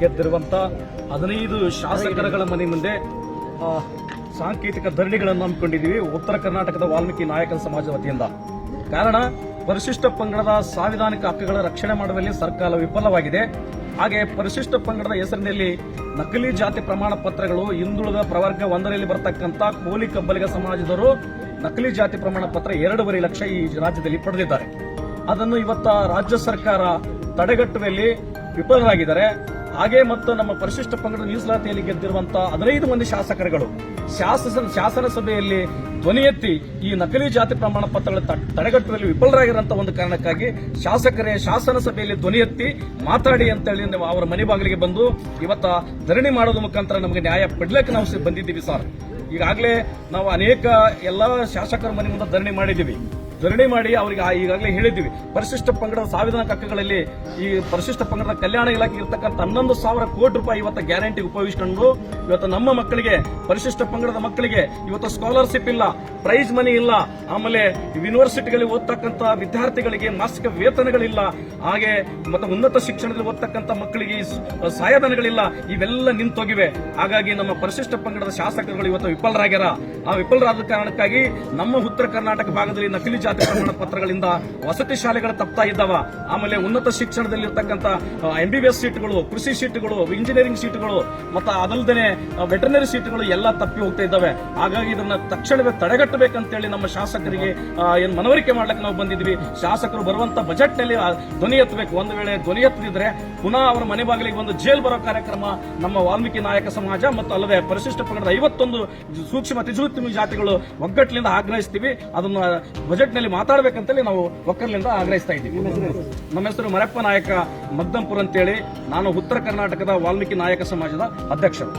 ಗೆದ್ದಿರುವಂತ 15 ಶಾಸಕರುಗಳ ಮನೆ ಮುಂದೆ ಸಾಂಕೇತಿಕ ಧರಣಿಗಳನ್ನು ಹಮ್ಮಿಕೊಂಡಿದ್ದೀವಿ ಉತ್ತರ ಕರ್ನಾಟಕದ ವಾಲ್ಮೀಕಿ ನಾಯಕರ ಸಮಾಜದ ವತಿಯಿಂದ. ಕಾರಣ, ಪರಿಶಿಷ್ಟ ಪಂಗಡದ ಸಾಂವಿಧಾನಿಕ ಹಕ್ಕುಗಳ ರಕ್ಷಣೆ ಮಾಡುವಲ್ಲಿ ಸರ್ಕಾರ ವಿಫಲವಾಗಿದೆ. ಹಾಗೆ ಪರಿಶಿಷ್ಟ ಪಂಗಡದ ಹೆಸರಿನಲ್ಲಿ ನಕಲಿ ಜಾತಿ ಪ್ರಮಾಣ ಪತ್ರಗಳು ಹಿಂದುಳಿದ ಪ್ರವರ್ಗ 1ರಲ್ಲಿ ಬರತಕ್ಕಂತ ಕೋಲಿ ಕಬ್ಬಲಿಗ ಸಮಾಜದವರು ನಕಲಿ ಜಾತಿ ಪ್ರಮಾಣ ಪತ್ರ 2.5 ಲಕ್ಷ ಈ ರಾಜ್ಯದಲ್ಲಿ ಪಡೆದಿದ್ದಾರೆ. ಅದನ್ನು ಇವತ್ತ ರಾಜ್ಯ ಸರ್ಕಾರ ತಡೆಗಟ್ಟುವಲ್ಲಿ ವಿಫಲರಾಗಿದ್ದಾರೆ. ಹಾಗೆ ಮತ್ತು ನಮ್ಮ ಪರಿಶಿಷ್ಟ ಪಂಗಡ ಮೀಸಲಾತಿಯಲ್ಲಿ ಗೆದ್ದಿರುವಂತಹ 15 ಮಂದಿ ಶಾಸಕರುಗಳು ಶಾಸನ ಸಭೆಯಲ್ಲಿ ಧ್ವನಿ ಎತ್ತಿ ಈ ನಕಲಿ ಜಾತಿ ಪ್ರಮಾಣ ಪತ್ರಗಳ ತಡೆಗಟ್ಟುವಲ್ಲಿ ವಿಫಲರಾಗಿರುವಂತಹ ಒಂದು ಕಾರಣಕ್ಕಾಗಿ ಶಾಸಕರೇ ಶಾಸನ ಸಭೆಯಲ್ಲಿ ಧ್ವನಿ ಎತ್ತಿ ಮಾತಾಡಿ ಅಂತೇಳಿ ಅವರ ಮನೆ ಬಾಗಿಲಿಗೆ ಬಂದು ಇವತ್ತ ಧರಣಿ ಮಾಡೋದ್ರ ಮುಖಾಂತರ ನಮಗೆ ನ್ಯಾಯ ಪಡ್ಲಿಕ್ಕೆ ನಾವು ಬಂದಿದ್ದೀವಿ ಸರ್. ಈಗಾಗಲೇ ನಾವು ಅನೇಕ ಎಲ್ಲಾ ಶಾಸಕರ ಮನೆ ಮುಂದೆ ಧರಣಿ ಮಾಡಿ ಅವರಿಗೆ ಈಗಾಗಲೇ ಹೇಳಿದ್ದೀವಿ. ಪರಿಶಿಷ್ಟ ಪಂಗಡದ ಸಾಂವಿಧಾನಿಕ ಹಕ್ಕುಗಳಲ್ಲಿ ಈ ಪರಿಶಿಷ್ಟ ಪಂಗಡದ ಕಲ್ಯಾಣ ಇಲಾಖೆ ಇರತಕ್ಕಂಥ 11,000 ಕೋಟಿ ರೂಪಾಯಿ ಇವತ್ತು ಗ್ಯಾರಂಟಿ ಉಪಯೋಗಿಸಿಕೊಂಡು ಇವತ್ತು ನಮ್ಮ ಮಕ್ಕಳಿಗೆ, ಪರಿಶಿಷ್ಟ ಪಂಗಡದ ಮಕ್ಕಳಿಗೆ ಇವತ್ತು ಸ್ಕಾಲರ್ಶಿಪ್ ಇಲ್ಲ, ಪ್ರೈಸ್ ಮನಿ ಇಲ್ಲ, ಆಮೇಲೆ ಯೂನಿವರ್ಸಿಟಿಗಳಿಗೆ ಓದ್ತಕ್ಕಂಥ ವಿದ್ಯಾರ್ಥಿಗಳಿಗೆ ಮಾಸಿಕ ವೇತನಗಳಿಲ್ಲ, ಹಾಗೆ ಮತ್ತೆ ಉನ್ನತ ಶಿಕ್ಷಣದಲ್ಲಿ ಓದ್ತಕ್ಕಂಥ ಮಕ್ಕಳಿಗೆ ಸಹಾಯಧನಗಳಿಲ್ಲ, ಇವೆಲ್ಲ ನಿಂತೋಗಿವೆ. ಹಾಗಾಗಿ ನಮ್ಮ ಪರಿಶಿಷ್ಟ ಪಂಗಡದ ಶಾಸಕರುಗಳು ಇವತ್ತು ವಿಫಲರಾಗ್ಯಾರ. ಆ ವಿಫಲರಾದ ಕಾರಣಕ್ಕಾಗಿ ನಮ್ಮ ಉತ್ತರ ಕರ್ನಾಟಕ ಭಾಗದಲ್ಲಿ ನಕಲಿ ಜಾತಿ ಪ್ರಮಾಣ ಪತ್ರಗಳಿಂದ ವಸತಿ ಶಾಲೆಗಳು ತಪ್ತಾ ಇದ್ದಾವ. ಆಮೇಲೆ ಉನ್ನತ ಶಿಕ್ಷಣದಲ್ಲಿ ಇರತಕ್ಕಂಥ MBBS ಸೀಟ್ಗಳು, ಕೃಷಿ ಸೀಟುಗಳು, ಇಂಜಿನಿಯರಿಂಗ್ ಸೀಟುಗಳು ಮತ್ತು ಅದಲ್ಲದೆ ವೆಟರ್ನರಿ ಸೀಟುಗಳು ಎಲ್ಲ ತಪ್ಪಿ ಹೋಗ್ತಾ ಇದ್ದಾವೆ. ಹಾಗಾಗಿ ಇದನ್ನ ತಕ್ಷಣವೇ ತಡೆಗಟ್ಟಬೇಕಂತೇಳಿ ನಮ್ಮ ಶಾಸಕರಿಗೆ ಮನವರಿಕೆ ಮಾಡ್ಲಿಕ್ಕೆ ನಾವು ಬಂದಿದ್ವಿ. ಶಾಸಕರು ಬರುವಂತ ಬಜೆಟ್ ನಲ್ಲಿ ಧ್ವನಿ ಎತ್ತಬೇಕು. ಒಂದು ವೇಳೆ ಧ್ವನಿ ಎತ್ತದಿದ್ರೆ ಪುನಃ ಅವರ ಮನೆ ಬಾಗಿಲಿಗೆ ಒಂದು ಜೈಲ್ ಬರೋ ಕಾರ್ಯಕ್ರಮ ನಮ್ಮ ವಾಲ್ಮೀಕಿ ನಾಯಕ ಸಮಾಜ ಮತ್ತು ಅಲ್ಲದೆ ಪರಿಶಿಷ್ಟ ಪಂಗಡದ 51 ಸೂಕ್ಷ್ಮ ಅತಿಸೂಕ್ಷ್ಮ ಜಾತಿಗಳು ಒಗ್ಗಟ್ಟಿನಿಂದ ಆಗ್ರಹಿಸ್ತೀವಿ. ಅದನ್ನು ಬಜೆಟ್ ನಲ್ಲಿ ಮಾತಾಡಬೇಕಂತೇಳಿ ನಾವು ಒಕ್ಕಲಿನಿಂದ ಆಗ್ರಹಿಸ್ತಾ ಇದ್ದೀವಿ. ನಮ್ಮ ಹೆಸರು ಮರಪ್ಪ ನಾಯಕ ಮಗ್ದಂಪುರ್ ಅಂತೇಳಿ, ನಾನು ಉತ್ತರ ಕರ್ನಾಟಕದ ವಾಲ್ಮೀಕಿ ನಾಯಕ ಸಮಾಜದ ಅಧ್ಯಕ್ಷರು.